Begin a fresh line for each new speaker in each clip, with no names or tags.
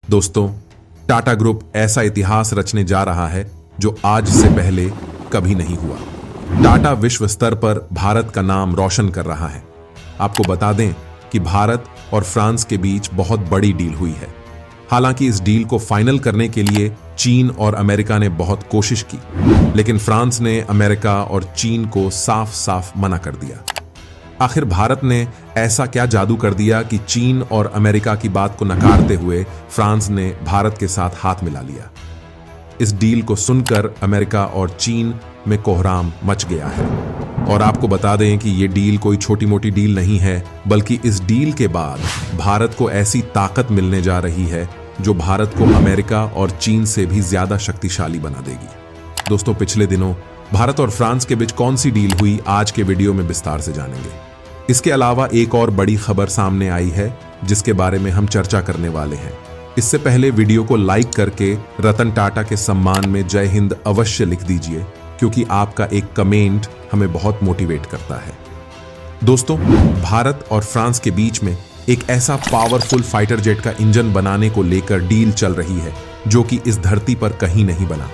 दोस्तों, टाटा ग्रुप ऐसा इतिहास रचने जा रहा है जो आज से पहले कभी नहीं हुआ। टाटा विश्व स्तर पर भारत का नाम रोशन कर रहा है। आपको बता दें कि भारत और फ्रांस के बीच बहुत बड़ी डील हुई है। हालांकि इस डील को फाइनल करने के लिए चीन और अमेरिका ने बहुत कोशिश की, लेकिन फ्रांस ने अमेरिका और चीन को साफ साफ मना कर दिया। आखिर भारत ने ऐसा क्या जादू कर दिया कि चीन और अमेरिका की बात को नकारते हुए फ्रांस ने भारत के साथ हाथ मिला लिया। इस डील को सुनकर अमेरिका और चीन में कोहराम मच गया है। और आपको बता दें कि यह डील कोई छोटी मोटी डील नहीं है, बल्कि इस डील के बाद भारत को ऐसी ताकत मिलने जा रही है जो भारत को अमेरिका और चीन से भी ज्यादा शक्तिशाली बना देगी। दोस्तों, पिछले दिनों भारत और फ्रांस के बीच कौन सी डील हुई, आज के वीडियो में विस्तार से जानेंगे। इसके अलावा एक और बड़ी खबर सामने आई है जिसके बारे में हम चर्चा करने वाले हैं। इससे पहले वीडियो को लाइक करके रतन टाटा के सम्मान में जय हिंद अवश्य लिख दीजिए, क्योंकि आपका एक कमेंट हमें बहुत मोटिवेट करता है। दोस्तों, भारत और फ्रांस के बीच में एक ऐसा पावरफुल फाइटर जेट का इंजन बनाने को लेकर डील चल रही है जो कि इस धरती पर कहीं नहीं बना।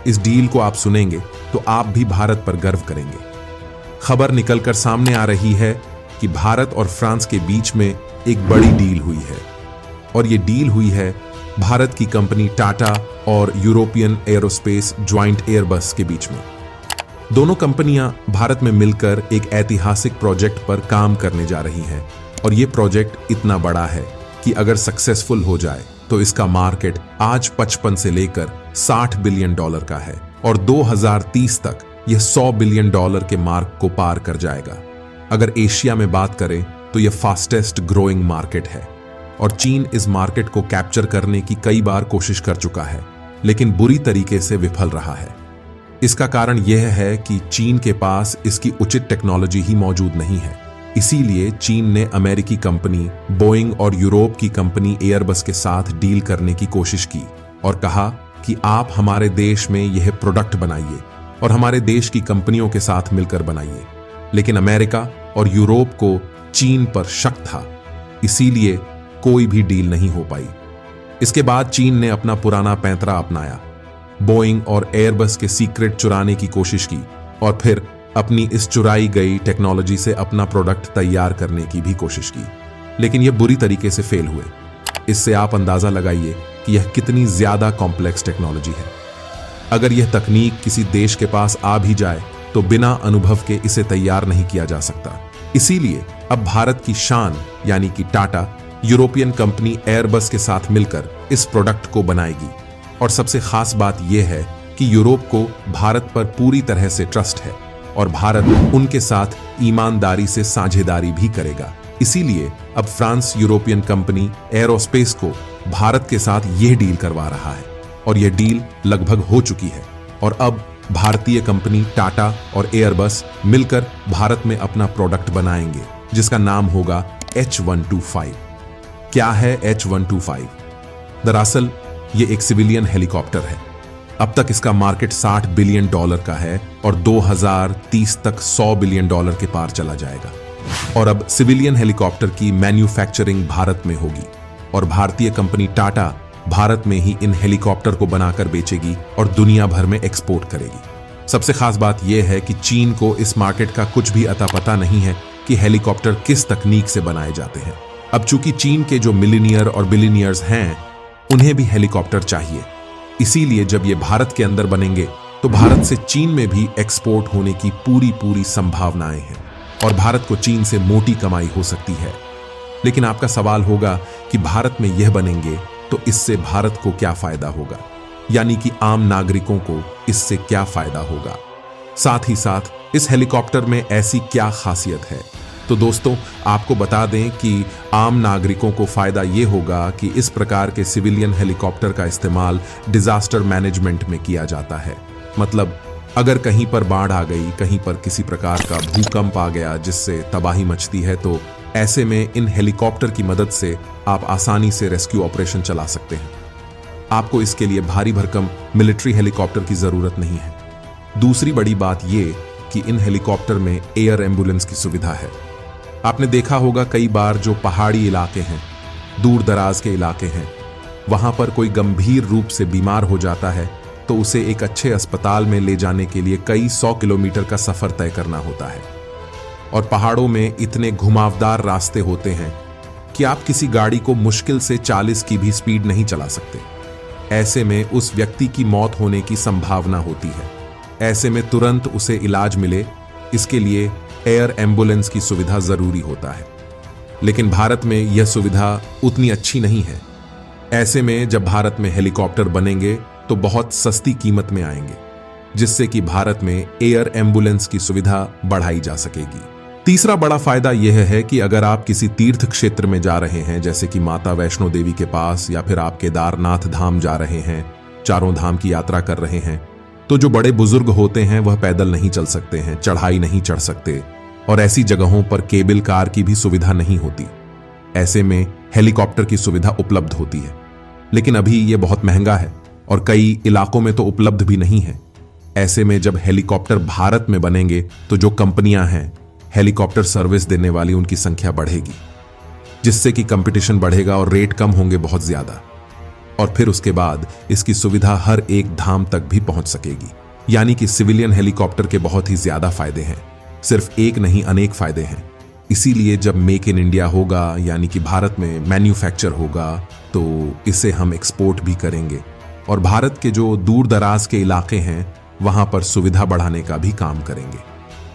इस डील को आप सुनेंगे तो आप भी भारत पर गर्व करेंगे। खबर निकलकर सामने आ रही है कि भारत और फ्रांस के बीच में एक बड़ी डील हुई है, और ये डील हुई है भारत की कंपनी टाटा और यूरोपियन एरोस्पेस ज्वाइंट एयरबस के बीच में। दोनों कंपनियां भारत में मिलकर एक ऐतिहासिक प्रोजेक्ट पर काम करने जा रही हैं, और ये प्रोजेक्ट इतना बड़ा है कि अगर सक्सेसफुल हो जाए तो इसका मार्केट आज 55 से लेकर 60 बिलियन डॉलर का है, और 2030 तक यह 100 बिलियन डॉलर के मार्क को पार कर जाएगा। अगर एशिया में बात करें तो यह फास्टेस्ट ग्रोइंग मार्केट है, और चीन इस मार्केट को कैप्चर करने की कई बार कोशिश कर चुका है, लेकिन बुरी तरीके से विफल रहा है। इसका कारण यह है कि चीन के पास इसकी उचित टेक्नोलॉजी ही मौजूद नहीं है। इसीलिए चीन ने अमेरिकी कंपनी बोइंग और यूरोप की कंपनी एयरबस के साथ डील करने की कोशिश की और कहा कि आप हमारे देश में यह प्रोडक्ट बनाइए और हमारे देश की कंपनियों के साथ मिलकर बनाइए। लेकिन अमेरिका और यूरोप को चीन पर शक था, इसीलिए कोई भी डील नहीं हो पाई। इसके बाद चीन ने अपना पुराना पैंतरा अपनाया, बोइंग और एयरबस के सीक्रेट चुराने की कोशिश की, और फिर अपनी इस चुराई गई टेक्नोलॉजी से अपना प्रोडक्ट तैयार करने की भी कोशिश की, लेकिन यह बुरी तरीके से फेल हुए। इससे आप अंदाजा लगाइए कि यह कितनी ज्यादा कॉम्प्लेक्स टेक्नोलॉजी है। अगर यह तकनीक किसी देश के पास आ भी जाए तो बिना अनुभव के इसे तैयार नहीं किया जा सकता। इसीलिए अब भारत की शान यानी कि टाटा यूरोपियन कंपनी एयरबस के साथ मिलकर इस प्रोडक्ट को बनाएगी। और सबसे खास बात यह है कि यूरोप को भारत पर पूरी तरह से ट्रस्ट है, और भारत उनके साथ ईमानदारी से साझेदारी भी करेगा। इसीलिए अब फ्रांस यूरोपियन कंपनी एरोस्पेस को भारत के साथ यह डील करवा रहा है, और यह डील लगभग हो चुकी है। और अब भारतीय कंपनी टाटा और एयरबस मिलकर भारत में अपना प्रोडक्ट बनाएंगे जिसका नाम होगा H125। क्या है H125? दरअसल यह एक सिविलियन हेलीकॉप्टर है। अब तक इसका मार्केट 60 बिलियन डॉलर का है, और 2030 तक 100 बिलियन डॉलर के पार चला जाएगा। और अब सिविलियन हेलीकॉप्टर की मैन्युफैक्चरिंग भारत में होगी, और भारतीय कंपनी टाटा भारत में ही इन हेलीकॉप्टर को बनाकर बेचेगी और दुनिया भर में एक्सपोर्ट करेगी। सबसे खास बात यह है कि चीन को इस मार्केट का कुछ भी अता पता नहीं है कि हेलीकॉप्टर किस तकनीक से बनाए जाते हैं। अब चूंकि चीन के जो मिलीनियर और बिलीनियर्स हैं, उन्हें भी हेलीकॉप्टर चाहिए। इसीलिए जब ये भारत के अंदर बनेंगे तो भारत से चीन में भी एक्सपोर्ट होने की पूरी संभावनाएं हैं, और भारत को चीन से मोटी कमाई हो सकती है। लेकिन आपका सवाल होगा कि भारत में यह बनेंगे तो इससे भारत को क्या फायदा होगा, यानी कि आम नागरिकों को इससे क्या फायदा होगा। साथ ही साथ इस हेलीकॉप्टर में ऐसी क्या खासियत है? तो दोस्तों, आपको बता दें कि आम नागरिकों को फायदा ये होगा कि इस प्रकार के सिविलियन हेलीकॉप्टर का इस्तेमाल डिजास्टर मैनेजमेंट में किया जाता है। मतलब अगर कहीं पर बाढ़ आ गई, कहीं पर किसी प्रकार का भूकंप आ गया जिससे तबाही मचती है, तो ऐसे में इन हेलीकॉप्टर की मदद से आप आसानी से रेस्क्यू ऑपरेशन चला सकते हैं। आपको इसके लिए भारी भरकम मिलिट्री हेलीकॉप्टर की जरूरत नहीं है। दूसरी बड़ी बात यह कि इन हेलीकॉप्टर में एयर एम्बुलेंस की सुविधा है। आपने देखा होगा कई बार जो पहाड़ी इलाके हैं, दूर दराज के इलाके हैं, वहां पर कोई गंभीर रूप से बीमार हो जाता है तो उसे एक अच्छे अस्पताल में ले जाने के लिए कई 100 किलोमीटर का सफर तय करना होता है। और पहाड़ों में इतने घुमावदार रास्ते होते हैं कि आप किसी गाड़ी को मुश्किल से 40 की भी स्पीड नहीं चला सकते। ऐसे में उस व्यक्ति की मौत होने की संभावना होती है। ऐसे में तुरंत उसे इलाज मिले, इसके लिए एयर एम्बुलेंस की सुविधा जरूरी होता है। लेकिन भारत में यह सुविधा उतनी अच्छी नहीं है। ऐसे में जब भारत में हेलीकॉप्टर बनेंगे तो बहुत सस्ती कीमत में आएंगे, जिससे कि भारत में एयर एम्बुलेंस की सुविधा बढ़ाई जा सकेगी। तीसरा बड़ा फायदा यह है कि अगर आप किसी तीर्थ क्षेत्र में जा रहे हैं, जैसे कि माता वैष्णो देवी के पास, या फिर आप केदारनाथ धाम जा रहे हैं, चारों धाम की यात्रा कर रहे हैं, तो जो बड़े बुजुर्ग होते हैं वह पैदल नहीं चल सकते हैं, चढ़ाई नहीं चढ़ सकते, और ऐसी जगहों पर केबल कार की भी सुविधा नहीं होती। ऐसे में हेलीकॉप्टर की सुविधा उपलब्ध होती है, लेकिन अभी यह बहुत महंगा है और कई इलाकों में तो उपलब्ध भी नहीं है। ऐसे में जब हेलीकॉप्टर भारत में बनेंगे तो जो कंपनियां हैं हेलीकॉप्टर सर्विस देने वाली, उनकी संख्या बढ़ेगी, जिससे कि कंपटीशन बढ़ेगा और रेट कम होंगे बहुत ज्यादा। और फिर उसके बाद इसकी सुविधा हर एक धाम तक भी पहुंच सकेगी। यानी कि सिविलियन हेलीकॉप्टर के बहुत ही ज्यादा फायदे हैं, सिर्फ एक नहीं अनेक फायदे हैं। इसीलिए जब मेक इन इंडिया होगा, यानी कि भारत में मैन्युफैक्चर होगा, तो इसे हम एक्सपोर्ट भी करेंगे और भारत के जो दूर दराज के इलाके हैं वहां पर सुविधा बढ़ाने का भी काम करेंगे।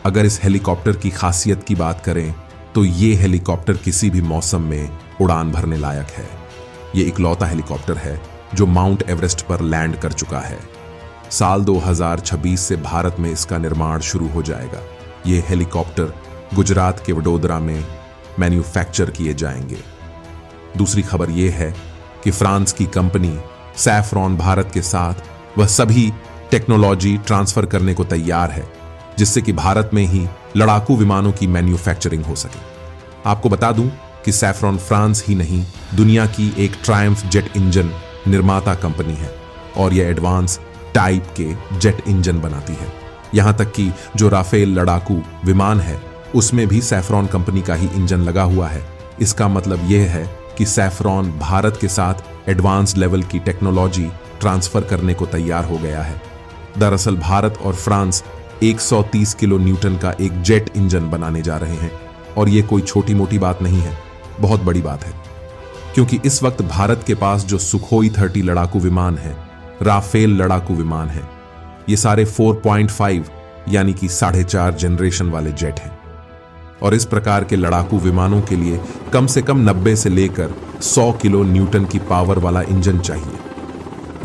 अगर इस हेलीकॉप्टर की खासियत की बात करें तो ये हेलीकॉप्टर किसी भी मौसम में उड़ान भरने लायक है। ये इकलौता हेलीकॉप्टर है जो माउंट एवरेस्ट पर लैंड कर चुका है। साल 2026 से भारत में इसका निर्माण शुरू हो जाएगा। ये हेलीकॉप्टर गुजरात के वडोदरा में मैन्युफैक्चर किए जाएंगे। दूसरी खबर यह है कि फ्रांस की कंपनी सैफ्रॉन भारत के साथ वह सभी टेक्नोलॉजी ट्रांसफर करने को तैयार है, जिससे कि भारत में ही लड़ाकू विमानों की मैन्युफैक्चरिंग हो सके। आपको बता दूं कि सैफ्रॉन फ्रांस ही नहीं, दुनिया की एक ट्रायम्फ जेट इंजन निर्माता कंपनी है और यह एडवांस टाइप के जेट इंजन बनाती है। यहां तक कि जो राफेल लड़ाकू विमान है उसमें भी सैफ्रॉन कंपनी का ही इंजन लगा हुआ है। इसका मतलब यह है कि सैफ्रॉन भारत के साथ एडवांस लेवल की टेक्नोलॉजी ट्रांसफर करने को तैयार हो गया है। दरअसल भारत और फ्रांस 130 किलो न्यूटन का एक जेट इंजन बनाने जा रहे हैं और यह कोई छोटी मोटी बात नहीं है, बहुत बड़ी बात है, क्योंकि इस वक्त भारत के पास जो सुखोई 30 लड़ाकू विमान है, राफेल लड़ाकू विमान है, ये सारे 4.5 यानी कि 4.5 जनरेशन वाले जेट हैं। और इस प्रकार के लड़ाकू विमानों के लिए कम से कम 90 से लेकर 100 किलो न्यूटन की पावर वाला इंजन चाहिए।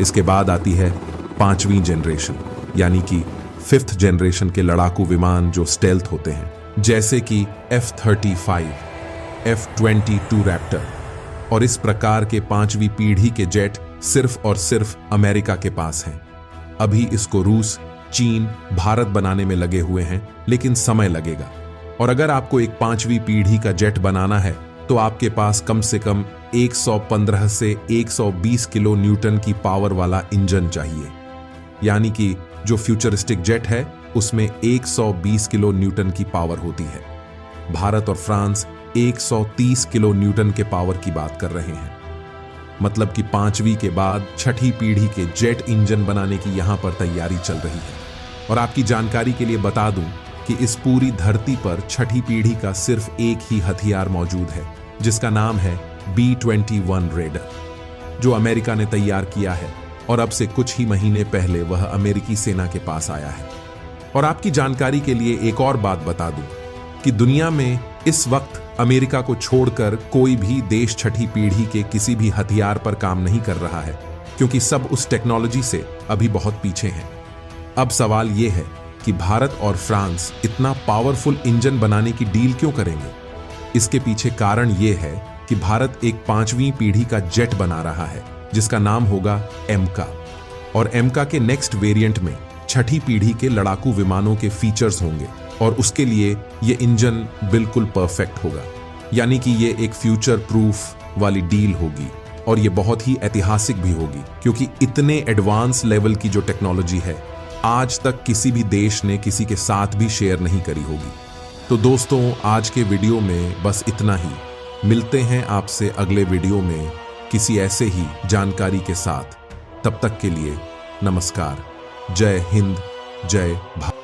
इसके बाद आती है 5वीं जनरेशन यानी कि 5th जनरेशन के लड़ाकू विमान जो स्टेल्थ होते हैं, जैसे कि F-35, F-22 रैप्टर। और इस प्रकार के 5वीं पीढ़ी के जेट सिर्फ और सिर्फ अमेरिका के पास हैं। अभी इसको रूस, चीन, भारत बनाने में लगे हुए हैं, लेकिन समय लगेगा। और अगर आपको एक 5वीं पीढ़ी का जेट बनाना है तो आपके पास कम से कम 115 से 120 किलो न्यूटन की पावर वाला इंजन चाहिए। यानी कि जो फ्यूचरिस्टिक जेट है उसमें 120 किलो न्यूटन की पावर होती है। भारत और फ्रांस 130 किलो न्यूटन के पावर की बात कर रहे हैं। मतलब कि 5वीं के बाद 6ठी पीढ़ी के जेट इंजन बनाने की यहां पर तैयारी चल रही है। और आपकी जानकारी के लिए बता दूं कि इस पूरी धरती पर 6ठी पीढ़ी का सिर्फ एक ही हथियार मौजूद है, जिसका नाम है B-21 रेडर, जो अमेरिका ने तैयार किया है और अब से कुछ ही महीने पहले वह अमेरिकी सेना के पास आया है। और आपकी जानकारी के लिए एक और बात बता दूं कि दुनिया में इस वक्त अमेरिका को छोड़कर कोई भी देश 6ठी पीढ़ी के किसी भी हथियार पर काम नहीं कर रहा है, क्योंकि सब उस टेक्नोलॉजी से अभी बहुत पीछे हैं। अब सवाल यह है कि भारत और फ्रांस इतना पावरफुल इंजन बनाने की डील क्यों करेंगे? इसके पीछे कारण यह है कि भारत एक 5वीं पीढ़ी का जेट बना रहा है जिसका नाम होगा एमका। और एमका के नेक्स्ट वेरिएंट में 6ठी पीढ़ी के लड़ाकू विमानों के फीचर्स होंगे और उसके लिए यह इंजन बिल्कुल परफेक्ट होगा। यानी कि यह एक फ्यूचर प्रूफ वाली डील होगी और यह बहुत ही ऐतिहासिक भी होगी, क्योंकि इतने एडवांस लेवल की जो टेक्नोलॉजी है आज तक किसी भी देश ने किसी के साथ भी शेयर नहीं करी होगी। तो दोस्तों, आज के वीडियो में बस इतना ही। मिलते हैं आपसे अगले वीडियो में किसी ऐसे ही जानकारी के साथ। तब तक के लिए नमस्कार। जय हिंद, जय भारत।